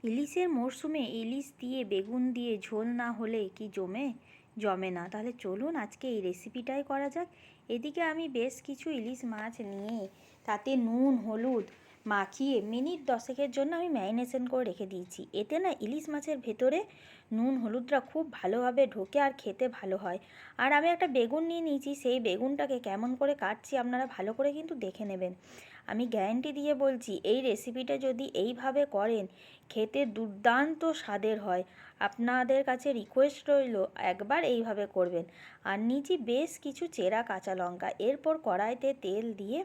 ইলিশের মরশুমে ইলিশ দিয়ে বেগুন দিয়ে ঝোল না হলে কি জমে না। তাহলে চলুন আজকে এই রেসিপিটাই করা যাক। এদিকে আমি বেশ কিছু ইলিশ মাছ নিয়ে তাতে নুন হলুদ মাখিয়ে মিনিট 10-এর জন্য আমি ম্যারিনেশন করে রেখে দিয়েছি। এতে না ইলিশ মাছের ভেতরে নুন হলুদটা খুব ভালোভাবে ঢোকে আর খেতে ভালো হয়। আর আমি একটা বেগুন নিয়ে নিয়েছি, সেই বেগুনটাকে কেমন করে কাটছি আপনারা ভালো করে কিন্তু দেখে নেবেন। আমি গ্যারান্টি দিয়ে বলছি, এই রেসিপিটা যদি এইভাবে করেন খেতে দুর্দান্ত স্বাদের হয়। আপনাদের কাছে রিকোয়েস্ট রইল একবার এইভাবে করবেন। আর নিয়েছি বেশ কিছু চেরা কাঁচা লঙ্কা। এরপর কড়াইতে তেল দিয়ে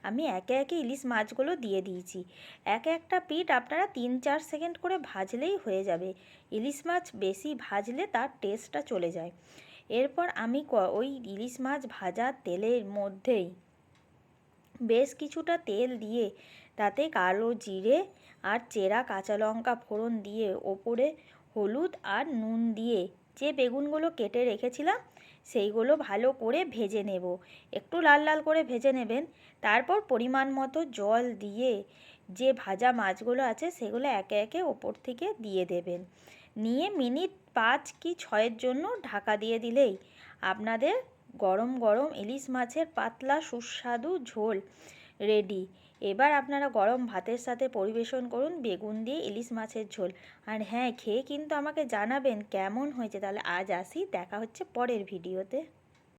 আমি একে একে ইলিশ মাছগুলো দিয়ে দিয়েছি। এক একটা পিঠ আপনারা 3-4 সেকেন্ড করে ভাজলেই হয়ে যাবে। ইলিশ মাছ বেশি ভাজলে তার টেস্টটা চলে যায়। এরপর আমি ওই ইলিশ মাছ ভাজা তেলের মধ্যেই বেশ কিছুটা তেল দিয়ে তাতে কালো জিরে আর চেরা কাঁচা লঙ্কা ফোড়ন দিয়ে ওপরে হলুদ আর নুন দিয়ে যে বেগুনগুলো কেটে রেখেছিলাম সেইগুলো ভালো করে ভেজে নেব। একটু লাল লাল করে ভেজে নেবেন। তারপর পরিমাণ মতো জল দিয়ে যে ভাজা মাছগুলো আছে সেগুলো একে একে ওপর থেকে দিয়ে দেবেন। নিয়ে মিনিট 5 কি 6-এর জন্য ঢাকা দিয়ে দিলেই আপনাদের গরম গরম ইলিশ মাছের পাতলা সুস্বাদু ঝোল রেডি। এবার আপনারা গরম ভাতের সাথে পরিবেশন করুন বেগুন দিয়ে ইলিশ মাছের ঝোল। আর হ্যাঁ, খেয়ে কিন্তু আমাকে জানাবেন কেমন হয়েছে। তাহলে আজ আসি, দেখা হচ্ছে পরের ভিডিওতে।